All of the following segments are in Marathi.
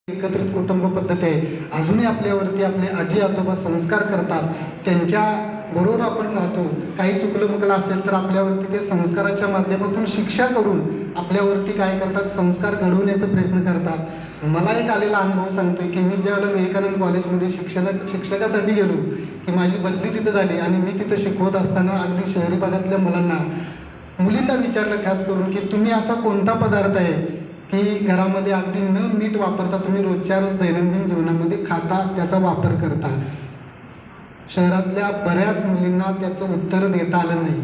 एकत्रित कुटुंब पद्धती आहे. अजूनही आपल्यावरती आपले आजी आजोबा संस्कार करतात, त्यांच्या बरोबर आपण राहतो. काही चुकलं मुकलं असेल तर आपल्यावरती ते संस्काराच्या माध्यमातून शिक्षा करून आपल्यावरती काय करतात, संस्कार घडवण्याचा प्रयत्न करतात. मला एक आलेला अनुभव सांगतोय की मी ज्यावेळेला विवेकानंद कॉलेजमध्ये शिक्षकासाठी गेलो की माझी बदली तिथं झाली आणि मी तिथं शिकवत असताना अगदी शहरी भागातल्या मुलींना विचारलं खास करून की तुम्ही असा कोणता पदार्थ आहे की घरामध्ये अगदी न मीठ वापरता तुम्ही रोजच्या रोज दैनंदिन जीवनामध्ये खाता, त्याचा वापर करता. शहरातल्या बऱ्याच मुलींना त्याचं उत्तर देता आलं नाही.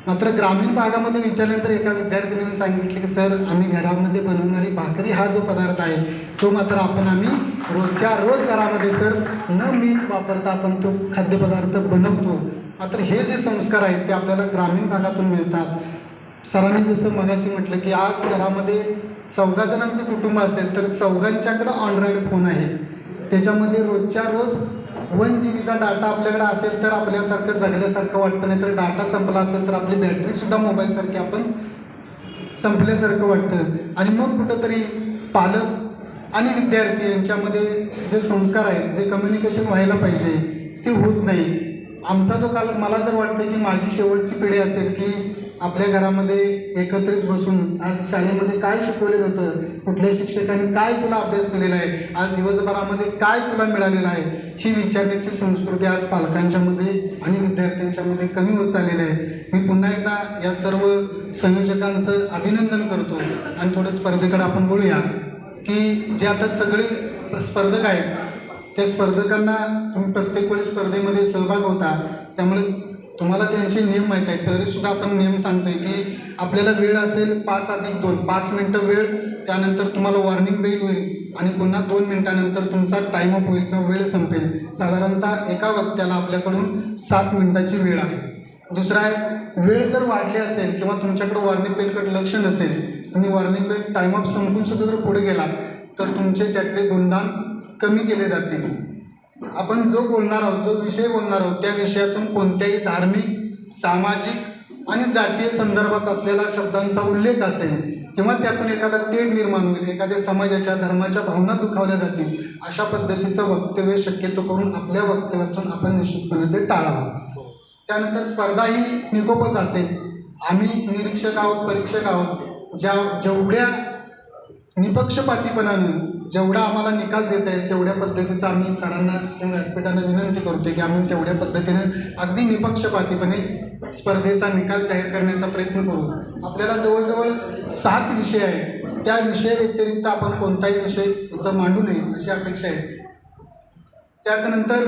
मात्र ग्रामीण भागामध्ये विचारल्यानंतर एका विद्यार्थिनीने सांगितले की सर, आम्ही घरामध्ये बनवणारी भाकरी हा जो पदार्थ आहे तो मात्र आम्ही रोजच्या रोज घरामध्ये सर न मीठ वापरता आपण तो खाद्यपदार्थ बनवतो. मात्र हे जे संस्कार आहेत ते आपल्याला ग्रामीण भागातून मिळतात. सरांनी जसं मगाशी म्हटलं की आज घरामध्ये 14 जणांचं कुटुंब असेल तर 14च्याकडं अँड्रॉइड फोन आहे. त्याच्यामध्ये रोजच्या रोज 1 GB डाटा आपल्याकडे असेल तर आपल्यासारखं जगल्यासारखं वाटतं, नाही तर डाटा संपला असेल तर आपली बॅटरीसुद्धा मोबाईलसारखी आपण संपल्यासारखं वाटतं. आणि मग कुठंतरी पालक आणि विद्यार्थी यांच्यामध्ये जे संस्कार आहेत, जे कम्युनिकेशन व्हायला पाहिजे ते होत नाही. आमचा जो काल, मला जर वाटतं की माझी शेवटची पिढी असेल की आपल्या घरामध्ये एकत्रित बसून आज शाळेमध्ये काय शिकवलेलं होतं, कुठल्या शिक्षकांनी काय तुला अभ्यास केलेला आहे, आज दिवसभरामध्ये काय तुला मिळालेलं आहे, ही विचारण्याची संस्कृती आज पालकांच्यामध्ये आणि विद्यार्थ्यांच्यामध्ये कमी होत चाललेली आहे. मी पुन्हा एकदा या सर्व संयोजकांचं अभिनंदन करतो. आणि थोडं स्पर्धेकडे आपण बोलूया की जे आता सगळे स्पर्धक आहेत त्या स्पर्धकांना तुम्ही प्रत्येक वेळी स्पर्धेमध्ये सहभाग होता, त्यामुळे तुम्हाला त्यांचे नियम माहीत आहेत. तरीसुद्धा आपण नियम सांगतोय की आपल्याला वेळ असेल 5+2, 5 मिनटं वेळ, त्यानंतर तुम्हाला वॉर्निंग बेल होईल आणि पुन्हा 2 मिनिटानंतर तुमचा टाईम अप होईल किंवा वेळ संपेल. साधारणतः एका वक्त्याला आपल्याकडून 7 मिनिटाची वेळ आहे. दुसरा आहे, वेळ जर वाढली असेल किंवा तुमच्याकडे वॉर्निंग बेलकडे लक्ष नसेल, तुम्ही वॉर्निंग बेल टाईम अप संपून सुद्धा जर पुढे गेला तर तुमचे त्यातले गुणदान कमी केले जातील. आपण जो बोलणार आहोत, जो विषय बोलणार आहोत त्या विषयातून कोणत्याही धार्मिक, सामाजिक आणि जातीय संदर्भात असलेल्या शब्दांचा उल्लेख असेल किंवा त्यातून एखादा तेढ निर्माण होईल, एखाद्या समाजाच्या धर्माच्या भावना दुखावल्या जातील, अशा पद्धतीचं वक्तव्य शक्यतो करून आपल्या वक्तव्यातून आपण निश्चितपणे ते टाळावं. त्यानंतर स्पर्धा ही निकोपच असेल. आम्ही निरीक्षक आहोत, परीक्षक आहोत. जेवढ्या निपक्षपातीपणानं जेवढा आम्हाला निकाल देता येईल तेवढ्या पद्धतीचं आम्ही सरांना किंवा व्यासपीठांना विनंती करतो की आम्ही तेवढ्या पद्धतीनं अगदी निपक्षपातीपणे स्पर्धेचा निकाल जाहीर करण्याचा प्रयत्न करू. आपल्याला जवळजवळ 7 विषय आहेत. त्या विषय व्यतिरिक्त आपण कोणताही विषय इथं मांडू नये अशी अपेक्षा आहे. त्याच्यानंतर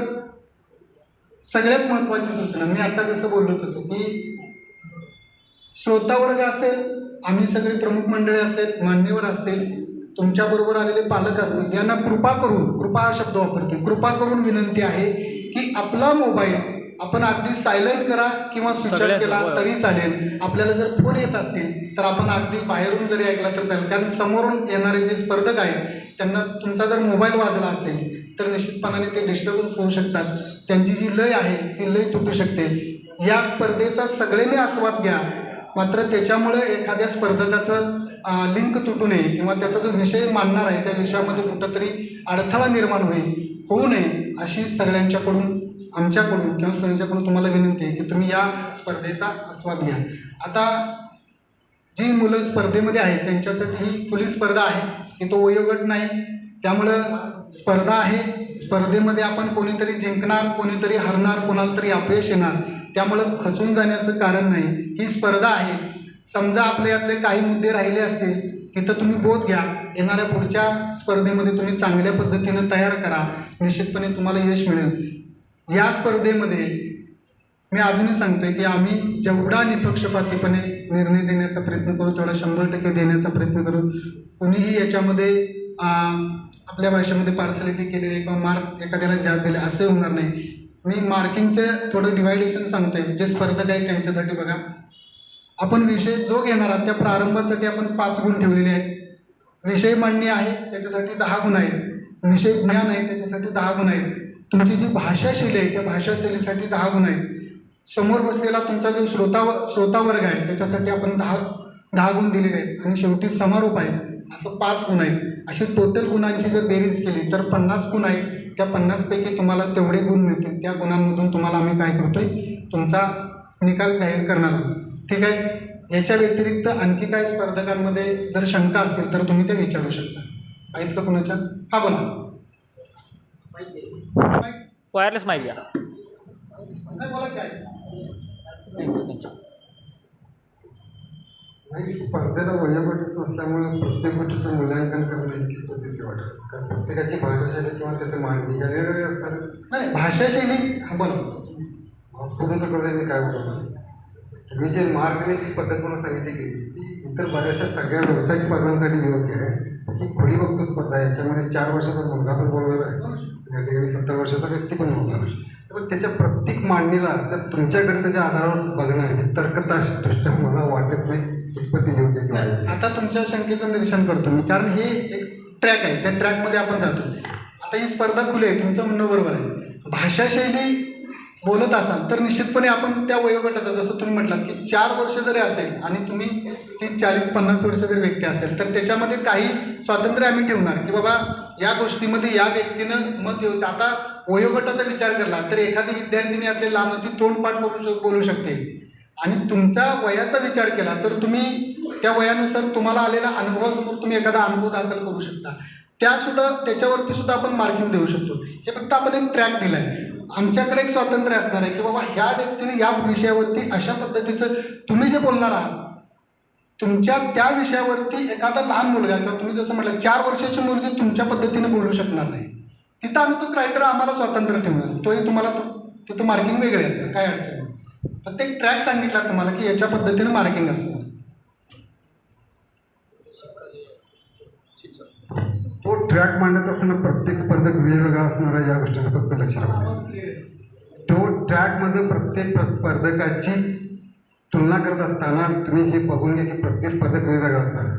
सगळ्यात महत्त्वाची सूचना, मी आता जसं बोललो तसं की श्रोतावर्ग असेल, आम्ही सगळे प्रमुख मंडळी असेल, मान्यवर असतील, तुमच्याबरोबर आलेले पालक असतील, यांना कृपा करून, कृपा हा शब्द वापरते, कृपा करून विनंती आहे की आपला मोबाईल आपण अगदी सायलेंट करा किंवा स्विच ऑफ केला तरी चालेल. आपल्याला जर फोन येत असतील तर आपण अगदी बाहेरून जरी ऐकला तर चालेल, कारण समोरून येणारे जे स्पर्धक आहेत त्यांना तुमचा जर मोबाईल वाजला असेल तर निश्चितपणाने ते डिस्टर्बन्स होऊ शकतात. त्यांची जी लय आहे ती लय तुटू शकते. या स्पर्धेचा सगळ्यांनी आस्वाद घ्या. मात्र त्याच्यामुळे एखाद्या स्पर्धकाचं लिंक तुटू नये किंवा त्याचा जो विषय मांडणार आहे त्या विषयामध्ये कुठंतरी अडथळा निर्माण होऊ नये अशी सगळ्यांच्याकडून, आमच्याकडून किंवा संयोजकाकडून तुम्हाला विनंती आहे की तुम्ही या स्पर्धेचा आस्वाद घ्या. आता जी मुलं स्पर्धेमध्ये आहेत त्यांच्यासाठी ही खुली स्पर्धा आहे, की तो वयोगट नाही. त्यामुळं स्पर्धा आहे, स्पर्धेमध्ये आपण कोणीतरी जिंकणार, कोणीतरी हरणार, कोणाला तरी अपयश येणार. त्यामुळं खचून जाण्याचं कारण नाही. ही स्पर्धा आहे. समजा आपल्या यातले काही मुद्दे राहिले असतील तिथं तुम्ही बोध घ्या. येणाऱ्या पुढच्या स्पर्धेमध्ये तुम्ही चांगल्या पद्धतीनं तयार करा, निश्चितपणे तुम्हाला यश मिळेल. या स्पर्धेमध्ये मी अजूनही सांगतोय की आम्ही जेवढा निपक्षपातीपणे निर्णय देण्याचा प्रयत्न करू तेवढा 100% देण्याचा प्रयत्न करू. कुणीही याच्यामध्ये आपल्या भाषेमध्ये पार्सलिटी केलेली किंवा मार्क एखाद्याला जास्त दिले असे होणार नाही. मी मार्किंगचं थोडं डिवायडेशन सांगतोय. जे स्पर्धक आहेत त्यांच्यासाठी बघा, आपण विषय जो घेणार आहात त्या प्रारंभासाठी आपण 5 गुण ठेवलेले आहेत. विषय मांडणी आहे त्याच्यासाठी 10 गुण आहेत. विषय ज्ञान आहे त्याच्यासाठी 10 गुण आहेत. तुमची जी भाषाशैली आहे त्या भाषाशैलीसाठी 10 गुण आहेत. समोर बसलेला तुमचा जो श्रोतावर्ग आहे त्याच्यासाठी आपण 10 गुण दिलेले आहेत. आणि शेवटी समारोप आहे, असं 5 गुण आहेत. अशी टोटल गुणांची जर बेरीज केली तर 50 गुण आहेत. त्या 50 पैकी तुम्हाला तेवढे गुण मिळतील. त्या गुणांमधून तुम्हाला आम्ही काय करतोय, तुमचा निकाल जाहीर करणार आहोत. ठीक आहे. याच्या व्यतिरिक्त आणखी काय स्पर्धकांमध्ये जर शंका असतील तर तुम्ही ते विचारू शकता. आहेत का कुणाच्या? हा बोला. वायरलेस माहिती घ्या. नाही बोला काय. नाही, स्पर्धेला वयोगटच नसल्यामुळे प्रत्येक गोष्टीचं मूल्यांकन करणं इतकी पद्धती वाटत. कारण प्रत्येकाची भाषाशैली किंवा त्याचं मांडणी वेगवेगळे असतात. नाही भाषाशैली. हा बोला. पूर्ण तर मी काय बोलतो, तुम्ही जे मार्क देण्याची पद्धत मला सांगितली गेली ती इतर बऱ्याचशा सगळ्या व्यावसायिक स्पर्धांसाठी योग्य आहे. ही खुली वक्तृत्व स्पर्धा आहे, याच्यामध्ये 4 वर्षाचा मुलगा पण बोलणार आहे, या ठिकाणी 70 वर्षाचा व्यक्ती पण बोलणार आहे. तर त्याच्या प्रत्येक मांडणीला तर तुमच्याकडे त्याच्या आधारावर बघणं हे तर्कतादृष्ट्या मला वाटत नाही कितपत योग्य किंवा आता तुमच्या शंकेचं निरसन करतो मी, कारण हे एक ट्रॅक आहे, त्या ट्रॅकमध्ये आपण जातो. आता ही स्पर्धा खुली आहे, तुमचं म्हणणं बरोबर आहे. भाषाशैली बोलत असाल तर निश्चितपणे आपण त्या वयोगटाचा, जसं तुम्ही म्हटलात की 4 वर्ष जरी असेल आणि तुम्ही ती 40-50 वर्ष जरी व्यक्ती असेल तर त्याच्यामध्ये काही स्वातंत्र्य आम्ही ठेवणार की बाबा या गोष्टीमध्ये या व्यक्तीनं मत देऊ. आता वयोगटाचा विचार केला तर एखादी विद्यार्थिनी असेल लांब, ती तोंडपाठ बोलू शकते. आणि तुमचा वयाचा विचार केला तर तुम्ही त्या वयानुसार तुम्हाला आलेल्या अनुभवासमोर तुम्ही एखादा अनुभव दाखल करू शकता. त्याच्यावरती सुद्धा आपण मार्किंग देऊ शकतो. हे फक्त आपण एक ट्रॅक दिला आहे. आमच्याकडे एक स्वातंत्र्य असणार आहे की बाबा ह्या व्यक्तीने या विषयावरती अशा पद्धतीचं तुम्ही जे बोलणार आहात तुमच्या त्या विषयावरती एखादा लहान मुलगा किंवा तुम्ही जसं म्हटलं 4 वर्षाची मुलगी तुमच्या पद्धतीने बोलू शकणार नाही. तिथं आम्ही तो क्रायटेरिया आम्हाला स्वातंत्र्य ठेवणार. तोही तुम्हाला तिथं मार्किंग वेगळे असतं, काय अडचण नाही. फक्त एक ट्रॅक सांगितला तुम्हाला की याच्या पद्धतीने मार्किंग असतं. तो ट्रॅक मांडत असताना प्रत्येक स्पर्धक वेगवेगळा असणार आहे या गोष्टीचं फक्त लक्षात ठेवा. तो ट्रॅकमध्ये प्रत्येक स्पर्धकाची तुलना करत असताना तुम्ही हे बघून घ्या की प्रत्येक स्पर्धक वेगवेगळा असणार आहे.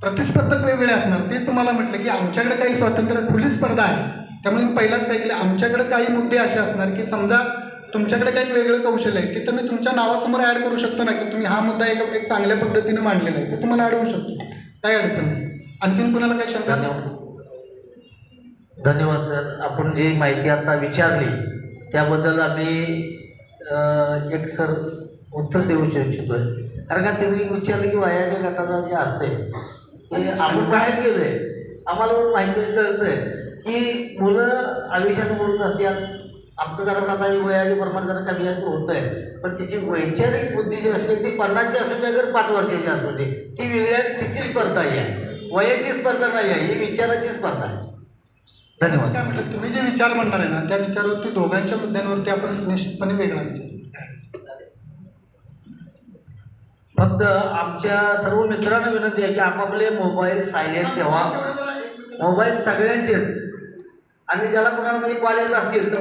प्रतिस्पर्धक वेगवेगळे असणार. तेच तुम्हाला म्हटलं की आमच्याकडे काही स्वातंत्र्य, खुली स्पर्धा आहे. त्यामुळे मी पहिलाच काय केलं, आमच्याकडे काही मुद्दे असे असणार की समजा तुमच्याकडे काही वेगळं कौशल्य आहे तिथं मी तुमच्या नावासमोर ॲड करू शकतो ना की तुम्ही हा मुद्दा एक चांगल्या पद्धतीने मांडलेला आहे, ते तुम्हाला अडवू शकतो. काही अडचण नाही. आणखीन कुणाला काही शंका? धन्यवाद सर. आपण जी माहिती आता विचारली त्याबद्दल आम्ही एक सर उत्तर देऊ इच्छितो आहे. कारण का तुम्ही विचारलं की वयाच्या गटाचं जे असते ते आपण बाहेर गेलो आहे, आम्हाला पण माहिती कळतं आहे की मुलं आयुष्यात बोलत असतात. आमचं जरा आता वयाचे प्रमाण जरा कमी जास्त होतं आहे, पण तिची वैचारिक बुद्धी जी असते ती 50ची असू दे, अगर 5 वर्षाची असू दे, ती वेगळ्या तिची स्पर्धा आहे. वयाची स्पर्धा नाही आहे, ही विचाराची स्पर्धा आहे. धन्यवाद. काय म्हटलं, तुम्ही जे विचार म्हणणार आहे ना त्या विचारावरती दोघांच्या मुद्द्यांवरती आपण निश्चितपने वेगळा विचार. फक्त आमच्या सर्व मित्रांना विनंती आहे की आपापले मोबाईल सायलेंट ठेवा. मोबाईल सगळ्यांचेच, आणि ज्याला कोणाला म्हणजे कॉल येत असतील तर